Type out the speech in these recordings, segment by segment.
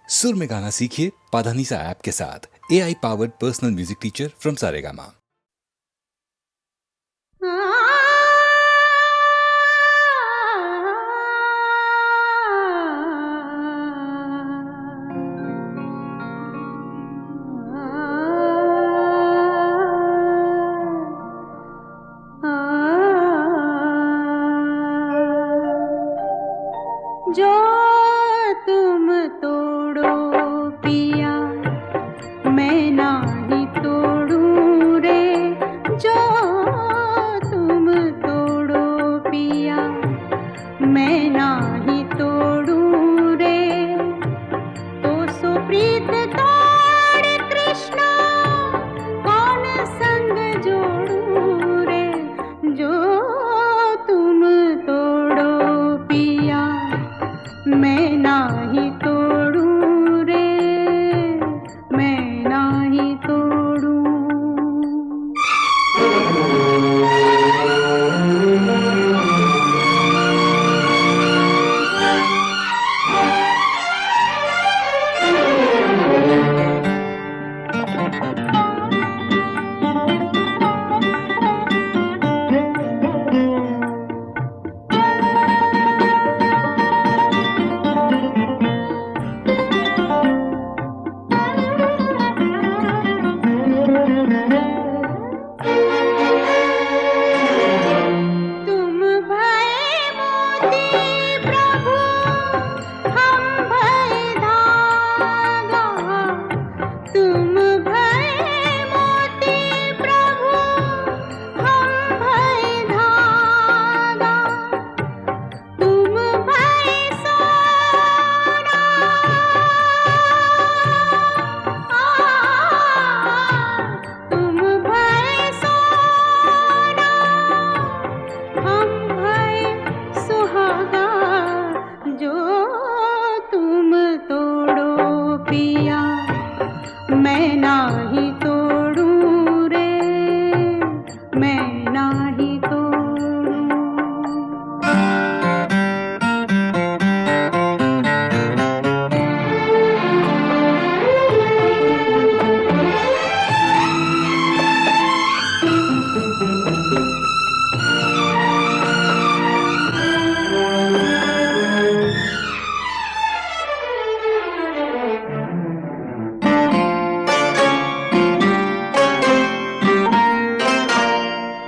सुर में गाना सीखिए पाधानीसा ऐप के साथ। AI powered personal music teacher from Saregama. जो तुम तोड़ो पिया मैं नाही तोड़ूं रे, जो तुम तोड़ो पिया मैं नाही तोड़ूं रे। तो सुप्रीत तोड़ कृष्णा कौन संग जोड़ूं रे, जो तुम तोड़ो पिया मैं नाही तोड़ूं रे, मैं नाही तोड़ूं। तुम भय मोती प्रभु हम भय धागा, तुम भय मोती प्रभु हम भय धागा, तुम भय सोना तुम भय सोना हम भय सुहागा, जो तुम तोड़ो पिया मैं नाही तोड़ूं रे, मैं नाही तोड़ूं।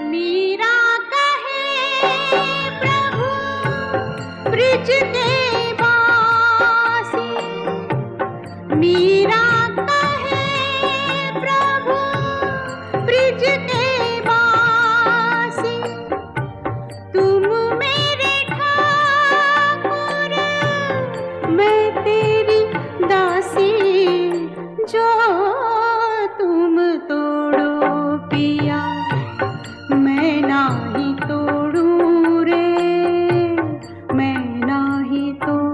मीरा कहे प्रभु ब्रिज के वासी, मीरा कहे प्रभु ब्रिज के वासी, तुम मेरे ठाकुर मैं तेरी दासी, जो तुम तोड़ो पिया मैं नाही तोड़ूं रे, मैं नाही तोड़ूं।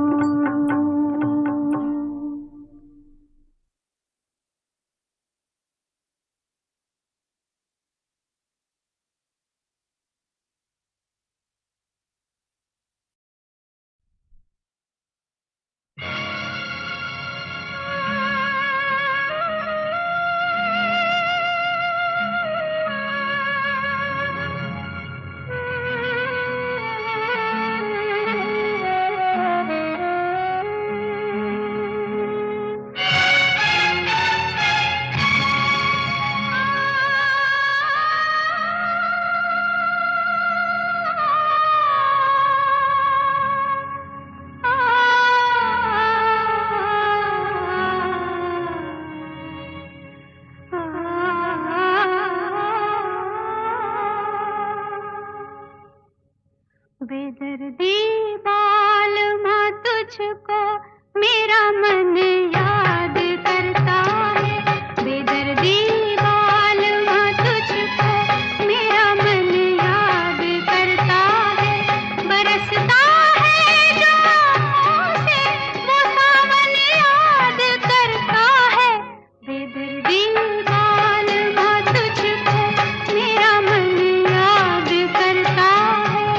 बेदर्दी बाल माँ तुझको मेरा मन याद करता है, बेदर्दी बाल माँ तुझको मेरा मन याद करता है, बरसता है जो आँखों से वो सावन याद करता है, बेदर्दी बाल माँ तुझको मेरा मन याद करता है।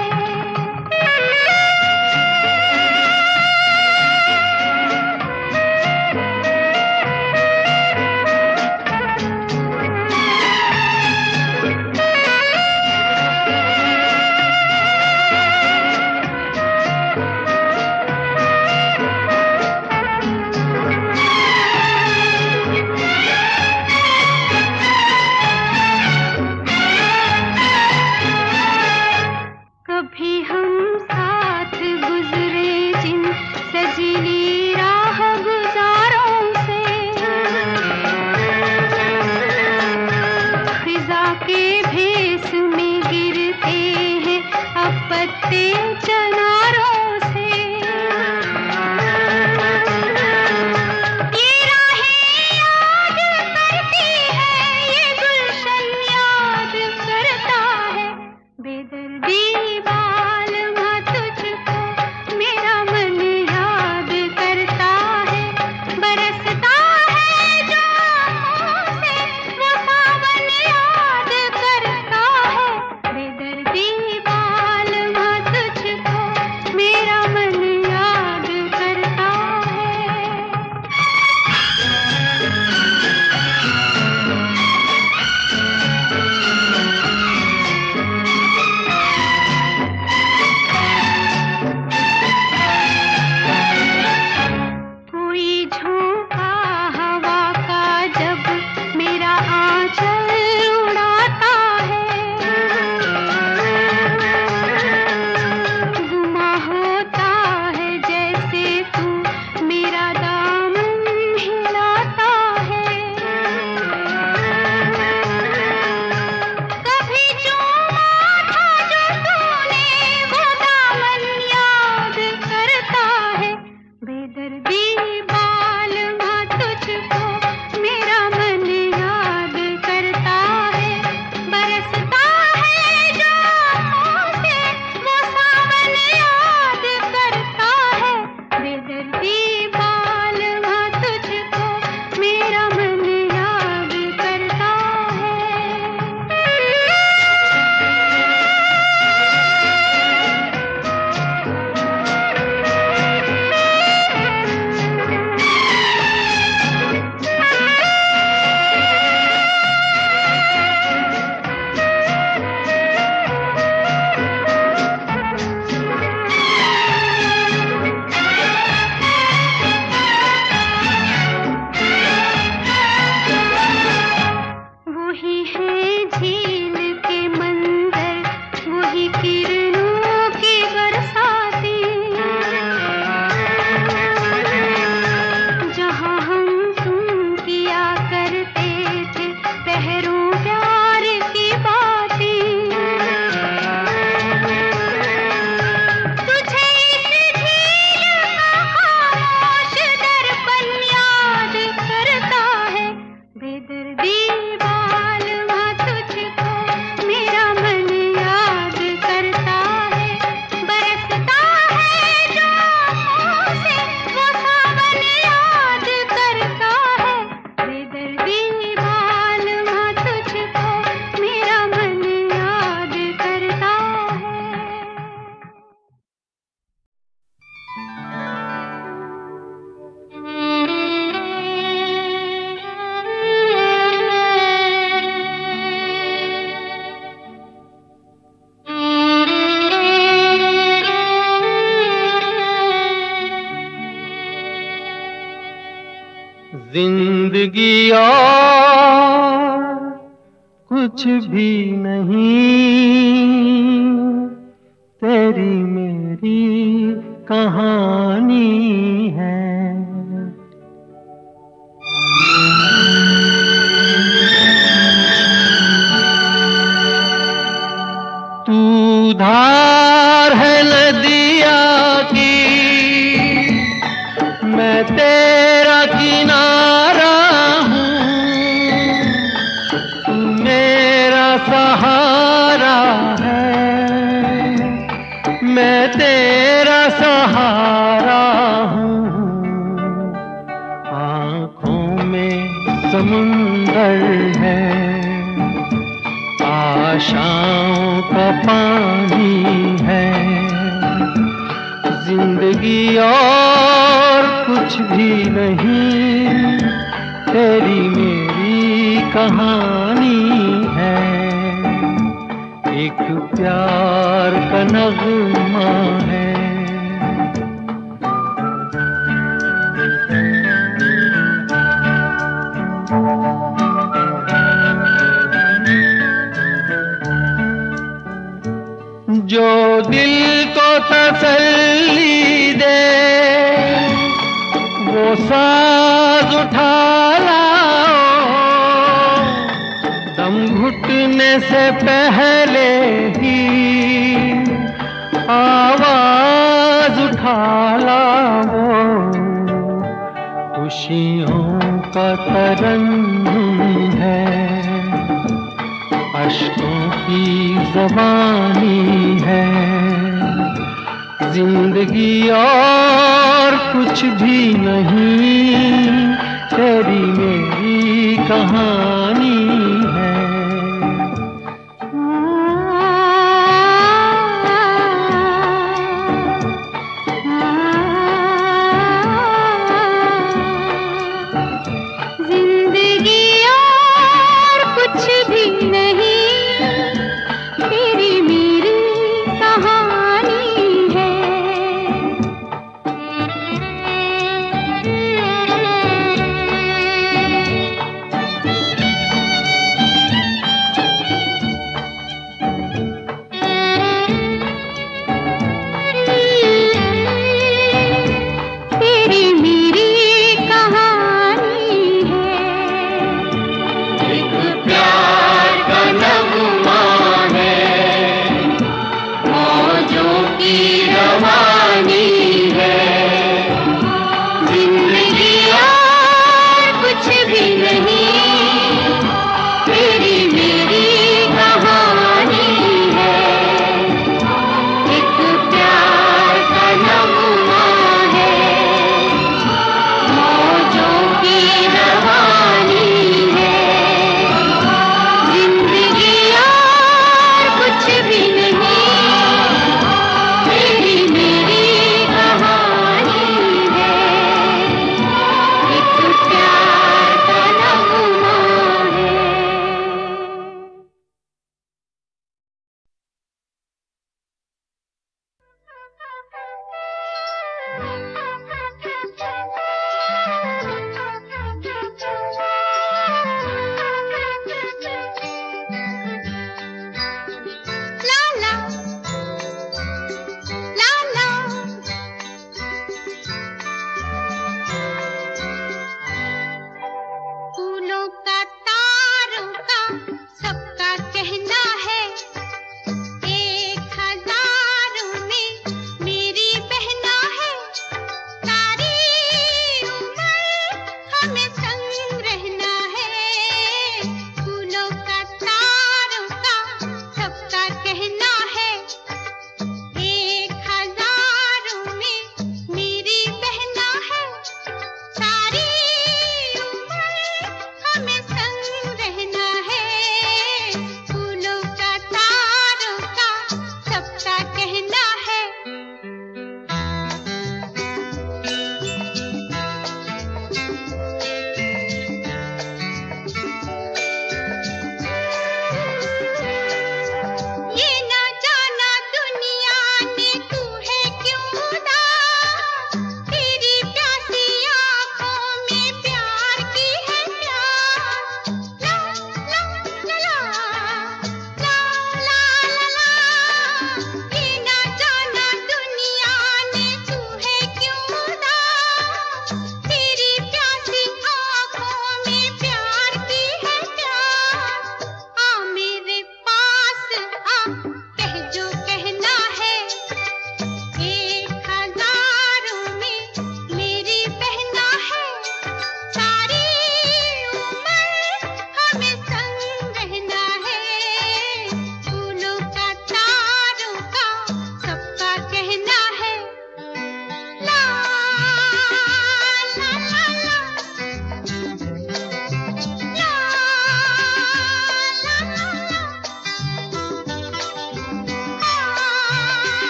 जिंदगी और कुछ भी नहीं, तेरी मेरी कहानी है। तू धार है नदिया की, मैं तेरा किनारा हूँ। तू मेरा सहारा है, मैं तेरा सहारा हूँ। आँखों में समुंदर है, आशाओं का पानी है। जिंदगी और कुछ भी नहीं, तेरी मेरी कहानी है। एक प्यार का नगमा है। जो दिल को तसल्ली दे, वो साज उठा लाओ। दम घुटने से पहले ही आवाज उठा लाओ। खुशियों का तरन्नुम है, अश्कों की ज़बानी है। जिंदगी और कुछ भी नहीं, तेरी मेरी कहानी है। जिंदगी और कुछ भी नहीं, तेरी मेरी कहानी है।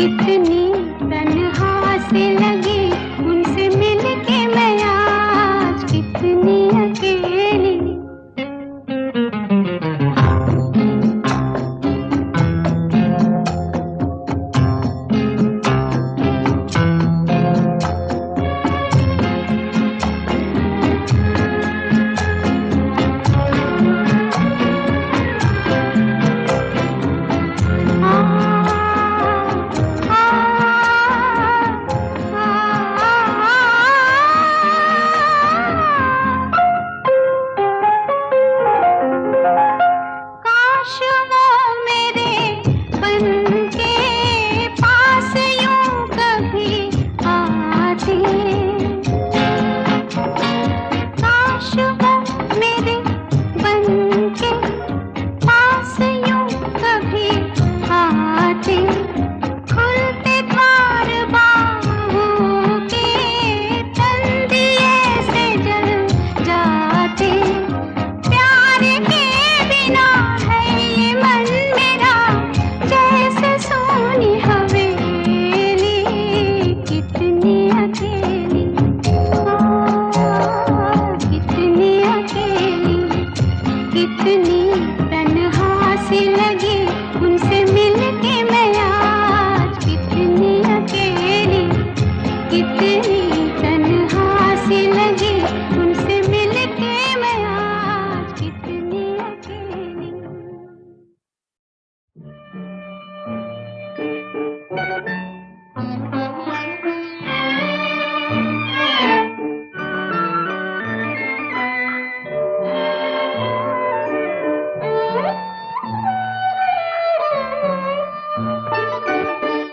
कितनी तन्हा से लगी उनसे मिलके मैं आज कितनी अकेली। काश वो मेरे बन के पास यूं कभी आते, काश वो मेरे बन के पास यूं कभी आते, खुलते द्वार बाहों के तंदिए से जल जाते। प्यार के बिना है ये मन मेरा जैसे सोनी हवेली, कितनी अकेली, कितनी अकेली, कितनी तन्हा सी लगी उनसे मिलके मैं आज कितनी अकेली, कितनी तन्हा सी लगी उनसे मिलके मैं आज कितनी अकेली।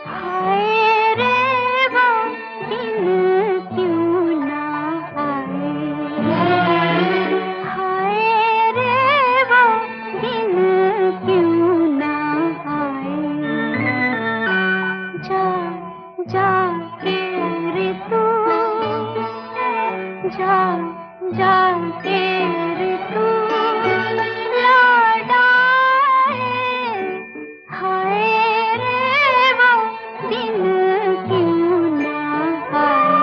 हाय रे वो दिन क्यों ना आए, हाय रे वो दिन क्यों ना आए। जा जा के रे तू, जा जा के रे तू लौट आए, हाय रे वो दिन क्यों ना आए।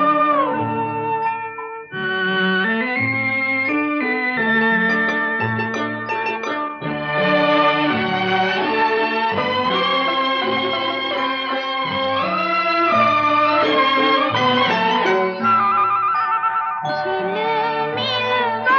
झिलमिल वो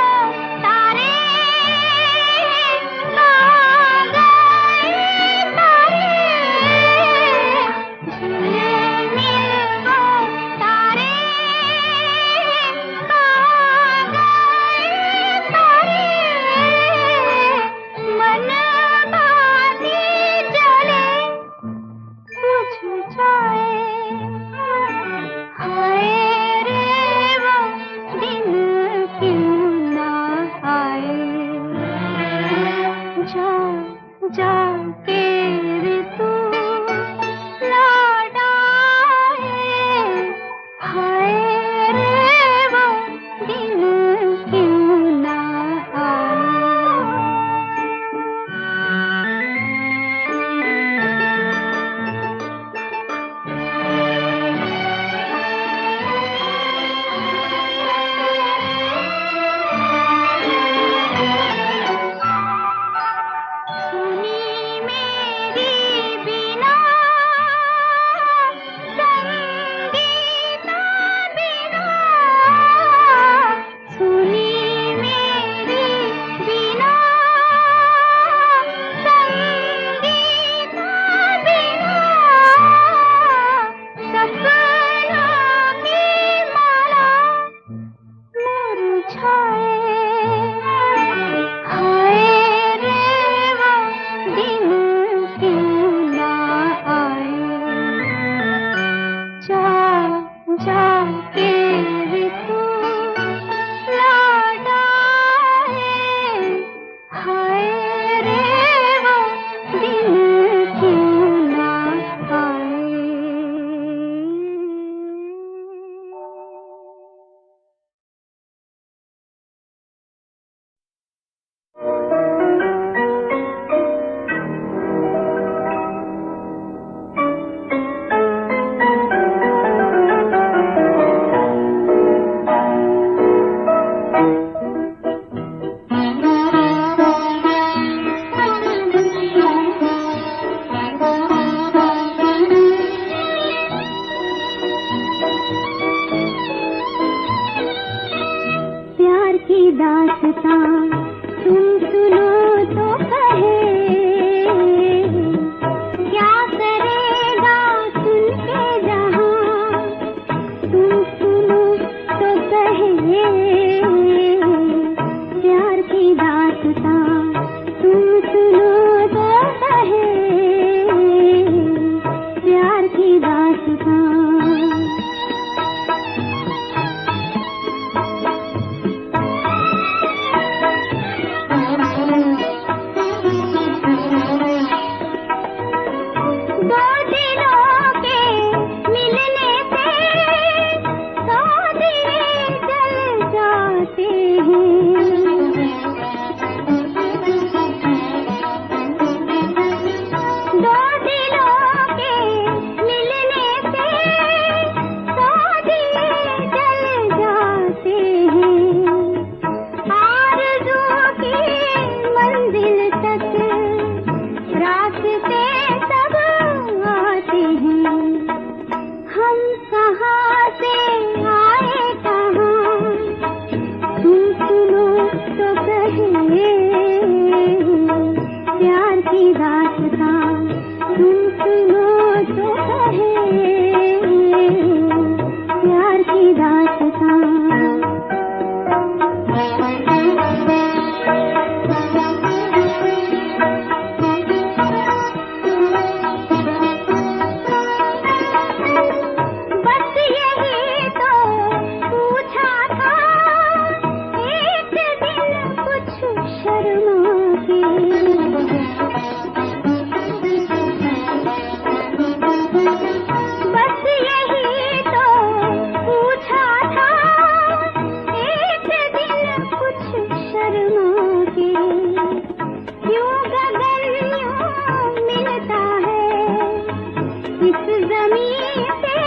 जमीन से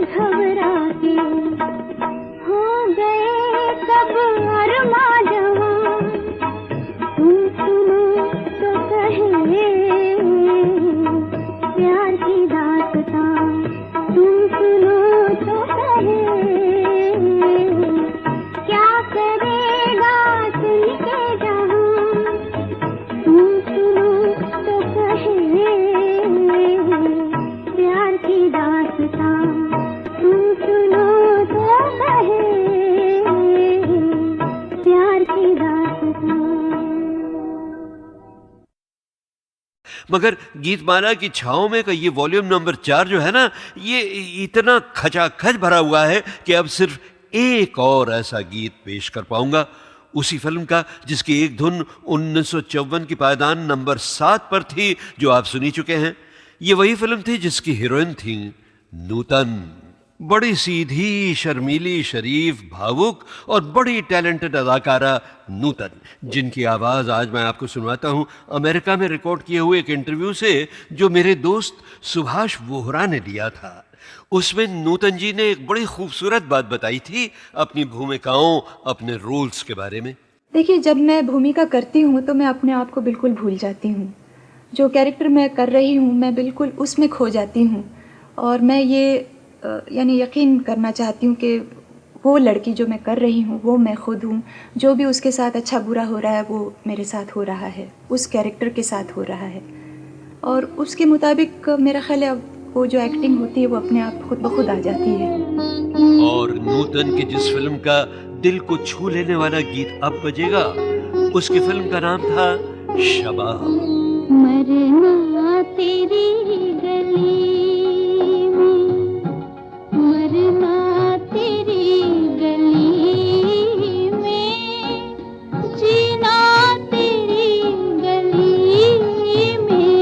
घबरा के हो गए सब अरमा जवां। तुम सुनो तो कहे प्यार की दास्तां, तुम सुनो तो कहे क्या करेगा सुन के जहां। तुम सुनो तो कहे प्यार की दास्तां, तुम सुनो तो कहे प्यार की दास्तां। मगर गीतमाला की छाँव में का ये वॉल्यूम नंबर 4 जो है ना, ये इतना खचाखच भरा हुआ है कि अब सिर्फ एक और ऐसा गीत पेश कर पाऊंगा, उसी फिल्म का जिसकी एक धुन 1954 की पायदान नंबर 7 पर थी, जो आप सुनी चुके हैं। ये वही फिल्म थी जिसकी हीरोइन थी नूतन। बड़ी सीधी, शर्मीली, शरीफ, भावुक और बड़ी टैलेंटेड अदाकारा नूतन, जिनकी आवाज़ आज मैं आपको सुनवाता हूँ अमेरिका में रिकॉर्ड किए हुए एक इंटरव्यू से, जो मेरे दोस्त सुभाष वोहरा ने लिया था। उसमें नूतन जी ने एक बड़ी खूबसूरत बात बताई थी अपनी भूमिकाओं, अपने रोल्स के बारे में। देखिए, जब मैं भूमिका करती हूँ तो मैं अपने आप को बिल्कुल भूल जाती हूँ। जो कैरेक्टर मैं कर रही हूँ मैं बिल्कुल उसमें खो जाती हूँ, और मैं ये यानी यकीन करना चाहती हूँ कि वो लड़की जो मैं कर रही हूँ वो मैं खुद हूँ। जो भी उसके साथ अच्छा बुरा हो रहा है वो मेरे साथ हो रहा है, उस कैरेक्टर के साथ हो रहा है, और उसके मुताबिक मेरा ख्याल है वो जो एक्टिंग होती है वो अपने आप खुद ब खुद आ जाती है। और नूतन की जिस फिल्म का दिल को छू लेने वाला गीत अब बजेगा, उसकी फिल्म का नाम था शबाब। मरना तेरी गली में, मरना तेरी गली में, जीना तेरी गली में,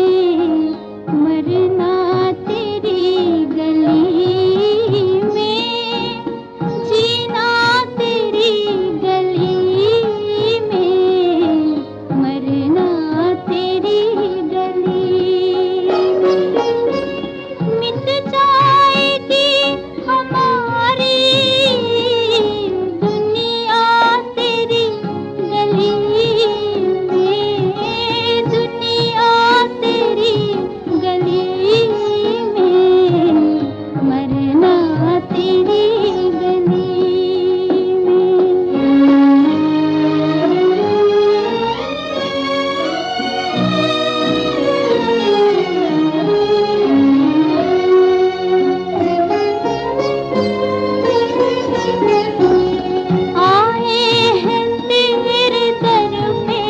मरना तेरी गली में, जीना तेरी गली में, मरना तेरी गली में। मिट जाएगी हमारी दुनिया तेरी गली में, दुनिया तेरी गली में, मरना तेरी गली में। आए हैं तेरे दर पे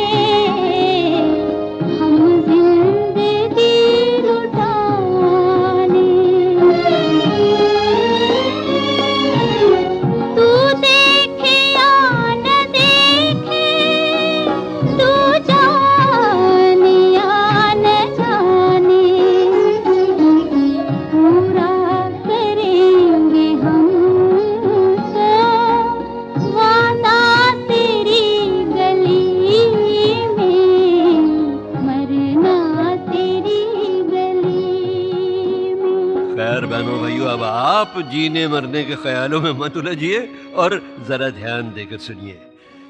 हम जिंदगी लुटाने, तू देखे या न देखे, तू जाने या न जाने, पूरा करेंगे हम तो वादा तेरी गली में, मरना तेरी गली में। खैर बहनों भाइयों, अब आप जीने मरने के ख्यालों में मत उलझिए और जरा ध्यान देकर सुनिए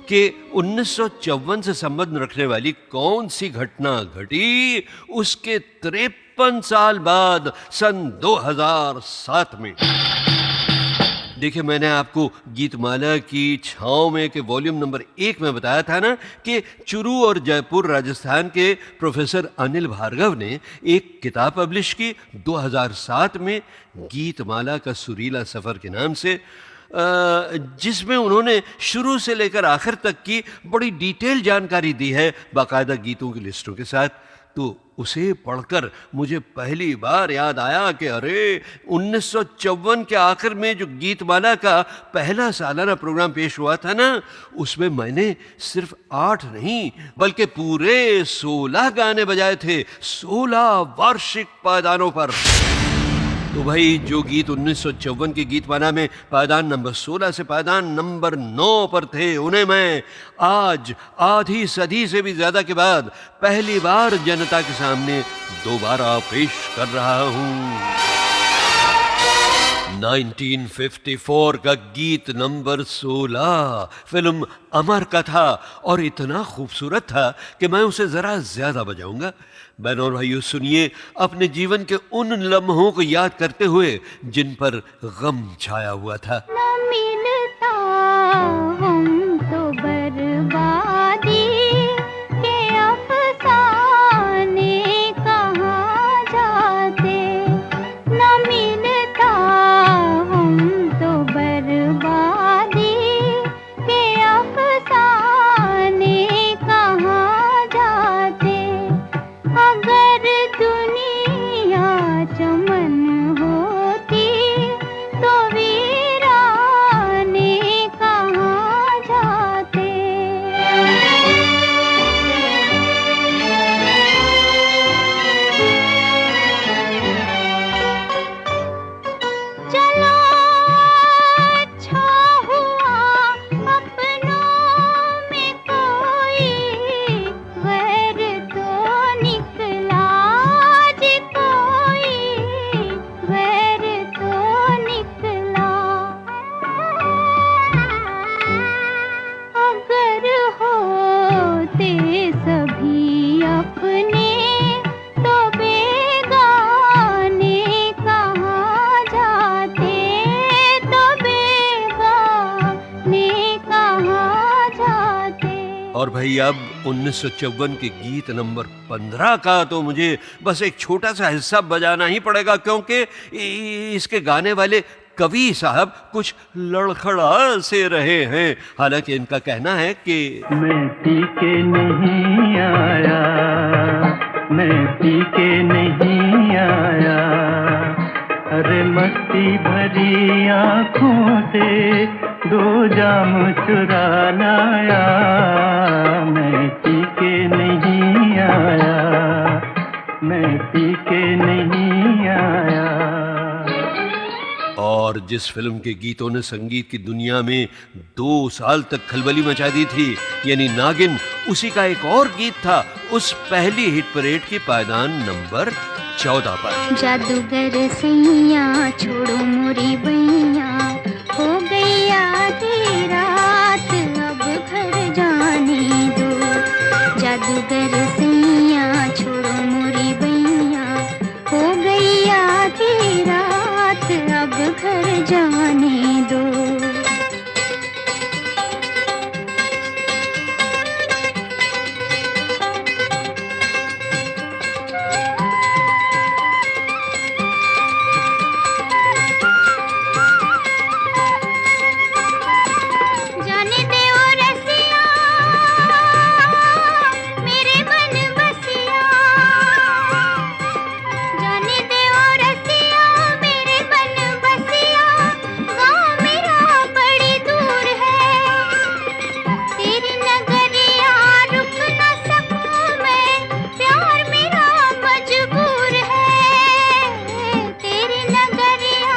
कि 1954 से संबंध रखने वाली कौन सी घटना घटी उसके 53 साल बाद सन 2007 में। देखिए, मैंने आपको गीतमाला की छाँव में के वॉल्यूम नंबर 1 में बताया था ना कि चुरू और जयपुर राजस्थान के प्रोफेसर अनिल भार्गव ने एक किताब पब्लिश की 2007 में, गीतमाला का सुरीला सफ़र के नाम से, जिसमें उन्होंने शुरू से लेकर आखिर तक की बड़ी डिटेल जानकारी दी है, बाकायदा गीतों की लिस्टों के साथ। तो उसे पढ़कर मुझे पहली बार याद आया कि अरे 1954 के आखिर में जो गीतमाला का पहला सालाना प्रोग्राम पेश हुआ था ना, उसमें मैंने सिर्फ 8 नहीं बल्कि पूरे 16 गाने बजाए थे, 16 वार्षिक पायदानों पर। तो भाई, जो गीत 1954 के गीतमाला में पायदान नंबर 16 से पायदान नंबर 9 पर थे, उन्हें मैं आज आधी सदी से भी ज्यादा के बाद पहली बार जनता के सामने दोबारा पेश कर रहा हूं। 1954 का गीत नंबर 16 फिल्म अमर का था और इतना खूबसूरत था कि मैं उसे जरा ज्यादा बजाऊंगा। बहनों और भाइयों, सुनिए अपने जीवन के उन लम्हों को याद करते हुए जिन पर गम छाया हुआ था। न मिलता हम तो बर्बादी के अफसाने कहाँ जाते, न मिलता हम तो बर्बादी के अफसाने कहाँ जाते। अगर दुनिया चमन होती तो वीराने कहाँ जाते। चलो अच्छा हुआ अपनों में कोई गैर तो निकला, जी कोई गैर तो निकला। अगर होते सभी अपने तो बेगाने कहाँ जाते, तो बेगाने कहाँ जाते। और भाई अब 1954 के गीत नंबर 15 का तो मुझे बस एक छोटा सा हिस्सा बजाना ही पड़ेगा, क्योंकि इसके गाने वाले कवि साहब कुछ लड़खड़ा से रहे हैं। हालांकि इनका कहना है कि मैं पी के नहीं आया, मैं पी के नहीं आया, अरे मस्ती भरी आँखों से दो जाम चुरा लाया। मैं पी के नहीं आया, मैं पी के नहीं आया। और जिस फिल्म के गीतों ने संगीत की दुनिया में 2 साल तक खलबली मचा दी थी, यानी नागिन, उसी का एक और गीत था उस पहली हिट परेड की पायदान नंबर 14 पर। जादूगर सैया छोड़ो मोरी बैया, हो गई आधी रात अब घर जाने दो। जादूगर सैया छोड़ो मोरी बैया, हो गई आधी रात अब घर जाने दो। जाने दे ओ रसिया मेरे मन बसिया, जाने दे ओ रसिया मेरे मन बसिया। गाँव मेरा बड़ी दूर है, तेरी नगरिया रुक न सकूं मैं, प्यार मेरा मजबूर है। तेरी नगरिया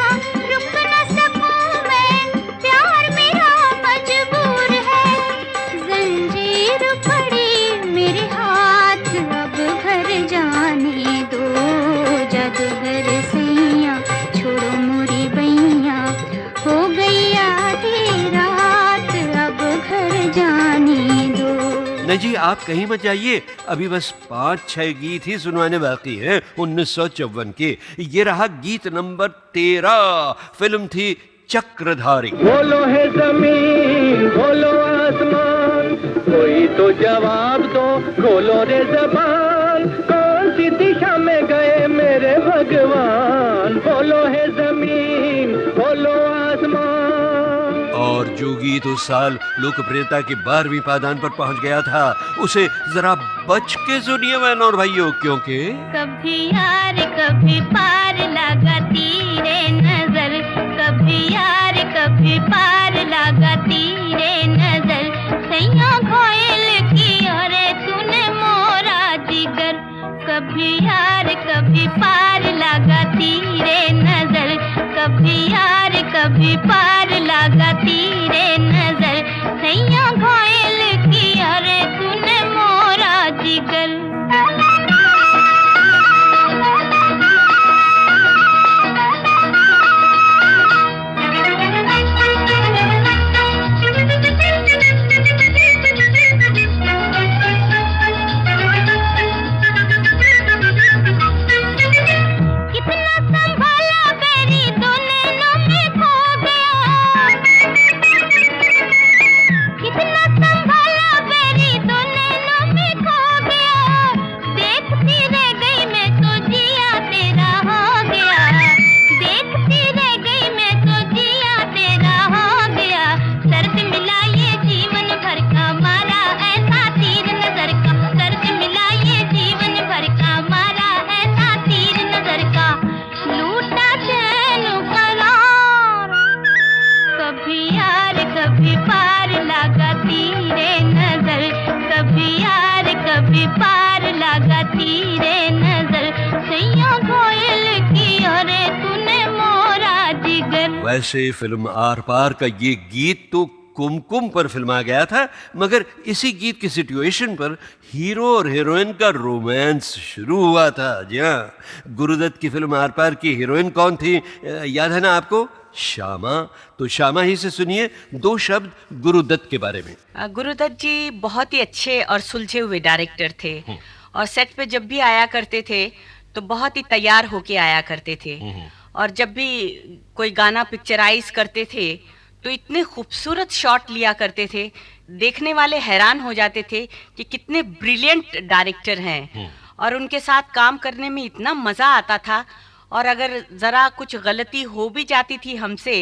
रुक न सकूं मैं, प्यार मेरा मजबूर है। जंजीर पड़ी मेरे हाथ अब घर जाने दो। जादूगर सैया छोड़ो मोरी बैया, हो गई आधी रात अब घर जाने दो। नहीं जी, आप कहीं मत जाइए, अभी बस 5-6 गीत ही सुनवाने बाकी हैं 1954 के। ये रहा गीत नंबर 13, फिल्म थी चक्रधारी। बोलो है जमीन, बोलो आसमान, कोई तो जवाब दो, खोलो रे जबान। कौन सी दिशा में गए मेरे भगवान, बोलो है जमीन, बोलो आसमान। और जो गीत उस साल लोकप्रियता की 12वीं पायदान पर पहुंच गया था, उसे जरा बच के सुनिए बहनों और भाइयों, क्योंकि कभी यार कभी पार लगाती रे नजर, कभी यार कभी पार लगाती रे नजर। सैया घोयल की अरे तूने मोरा जिगर, कभी यार कभी पार लगाती रे नजर, कभी यार कभी पार लगाती रे नजर। सैया घोयल की अरे तूने मोरा जिगर। वैसे फिल्म आर पार का ये गीत तो कुमकुम पर फिल्मा गया था, मगर इसी गीत की सिचुएशन पर हीरो और हीरोइन का रोमांस शुरू हुआ था। जी हाँ, गुरुदत्त की फिल्म आर पार की हीरोइन कौन थी, याद है ना आपको? श्यामा। तो श्यामा ही से सुनिए 2 शब्द गुरुदत्त के बारे में। गुरुदत्त जी बहुत ही अच्छे और सुलझे हुए डायरेक्टर थे और सेट पे जब भी आया करते थे तो बहुत ही तैयार होके आया करते थे और जब भी कोई गाना पिक्चराइज करते थे तो इतने खूबसूरत शॉट लिया करते थे, देखने वाले हैरान हो जाते थे कि कितने ब्रिलियंट डायरेक्टर हैं और उनके साथ काम करने में इतना मज़ा आता था। और अगर ज़रा कुछ गलती हो भी जाती थी हमसे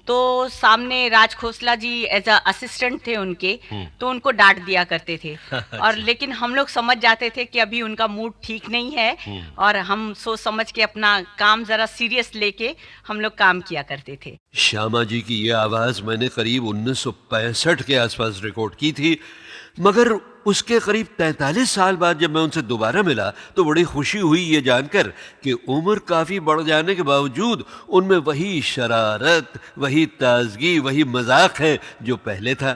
तो सामने राज खोसला जी एज अ असिस्टेंट थे उनके, तो उनको डांट दिया करते थे और लेकिन हम लोग समझ जाते थे कि अभी उनका मूड ठीक नहीं है और हम सोच समझ के अपना काम ज़रा सीरियस लेके हम लोग काम किया करते थे। श्यामा जी की ये आवाज़ मैंने करीब 1965 के आसपास रिकॉर्ड की थी, मगर उसके करीब 43 साल बाद जब मैं उनसे दोबारा मिला तो बड़ी खुशी हुई ये जानकर कि उम्र काफ़ी बढ़ जाने के बावजूद उनमें वही शरारत, वही ताजगी, वही मजाक है जो पहले था।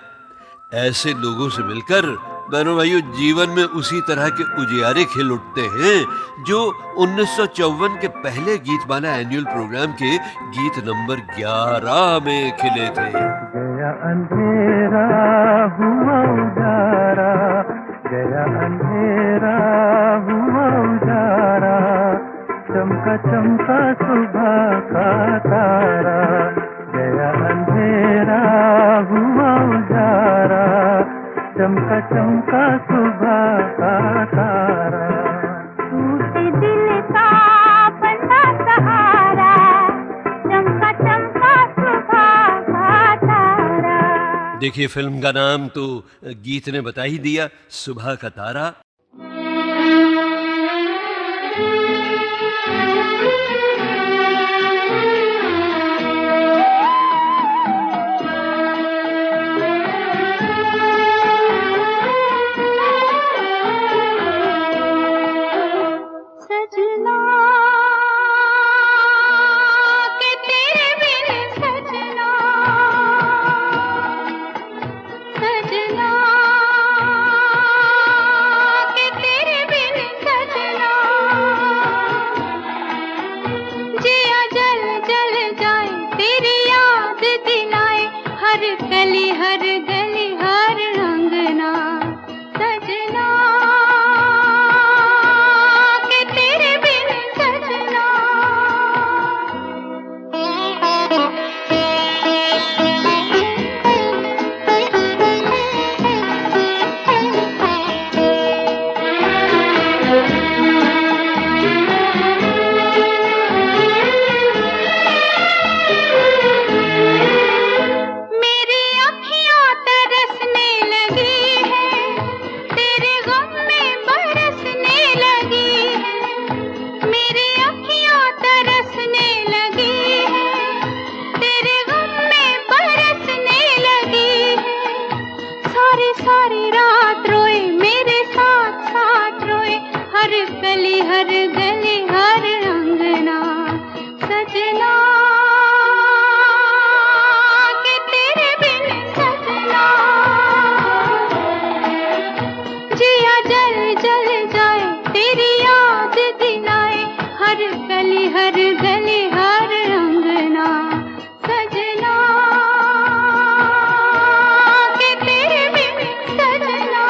ऐसे लोगों से मिलकर बहनों भाइयों जीवन में उसी तरह के उजियारे खिल उठते हैं जो 1954 के पहले गीतमाला एनुअल प्रोग्राम के गीत नंबर 11 में खिले थे। गया अंधेरा हुआ उजारा, गया अंधेरा हुआ उजारा, चमका चमका सुबह का तारा, गया अंधेरा हुआ उजारा, चमका चमका सुबह का तारा। टूटे दिल का बंधा सहारा, चमका चमका सुबह का तारा। देखिए फिल्म का नाम तो गीत ने बता ही दिया, सुबह का तारा। सजना के तेरे बिन सजना, सजना के तेरे बिन सजना, जिया जल जल जाए तेरी याद दिलाए, हर गली हर गली हर अंगना, सजना के तेरे बिन सजना। मेरी अखियाँ तरसने लगी है, तेरे गम में बरसने लगी है। मेरी अखियाँ तरसने लगी है, तेरे गम में बरसने लगी है। सारी सारी रात रोए मेरे साथ साथ रोए, हर गली हर गली हर अंगना, सजना के तेरे बिन सजना, जिया जल जल जाए तेरी याद दिलाए, हर गली हर गली हर अंगना, सजना के तेरे बिन सजना।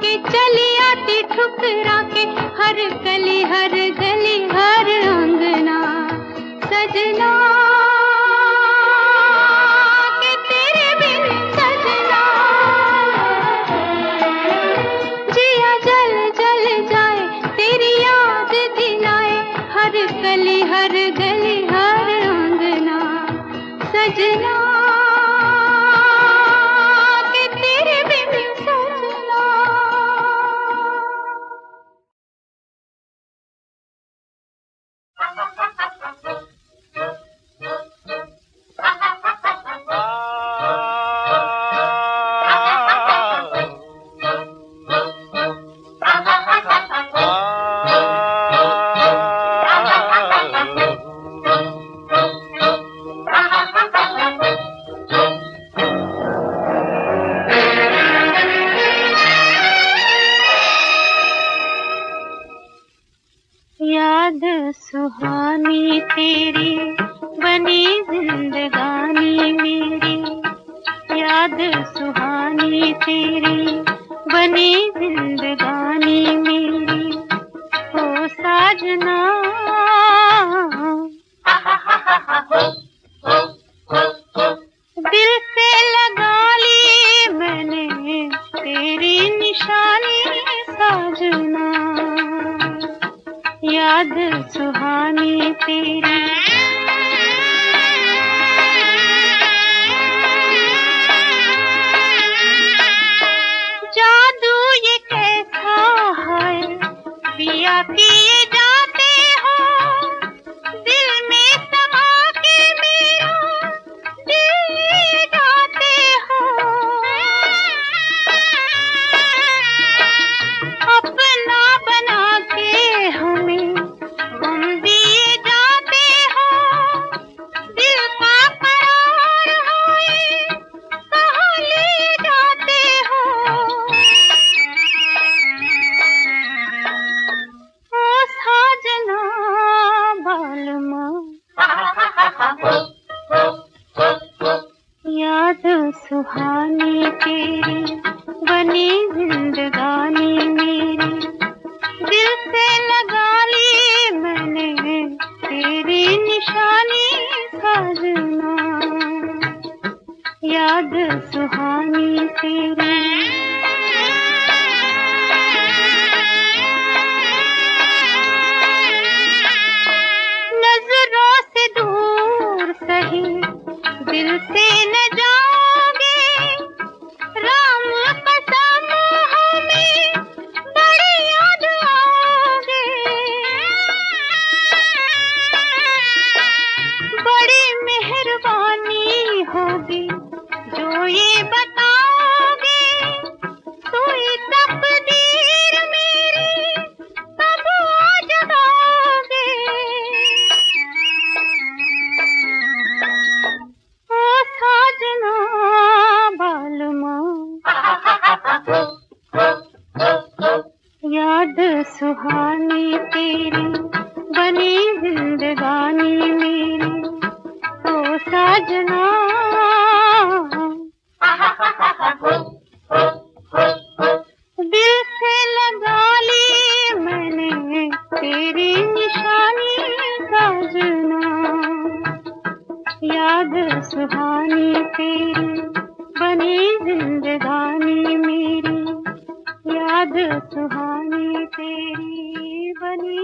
के चली आती ठुकरा के, हर गली हर गली हर अंगना। सजना के तेरे बिन सजना, जिया जल जल जाए तेरी याद दिलाए, हर गली हर गली हर अंगना। सजना के तेरे बिन सजना। याद सुहानी तेरी बनी जिंदगानी मेरी, याद सुहानी तेरी बनी जिंदगानी मेरी। ओ साजना दिल से लगा ली मैंने तेरी निशानी साजना। याद सुहानी तेरी जादू ये कैसा है पिया किए जाते हो, दिल में समा के मेरा दिल लिए जाते हो। अपना बना के हमें तुम दिए जाते हो, दिल का करार होए कहाँ ले जाते हो। ओ साजना बालमा याद सुहानी तेरी बनी जिंदगानी मेरी, दिल से लगा ली मैंने तेरी निशानी साजना। याद सुहानी तेरी नजरों से दूर सही दिल से न जाओगे, राम कसम हमें बड़ी याद आओगे। बड़ी मेहरबानी होगी जो ये बताओगे, सोई तकदीर मेरी तब आ जगाओगे। ओ साजना बालमा याद सुहानी तेरी बनी जिंदगानी मेरी। ओ साजना दिल से लगा ली मैंने तेरी निशानी साजना। याद सुहानी तेरी बनी जिंदगानी मेरी, याद सुहानी तेरी बनी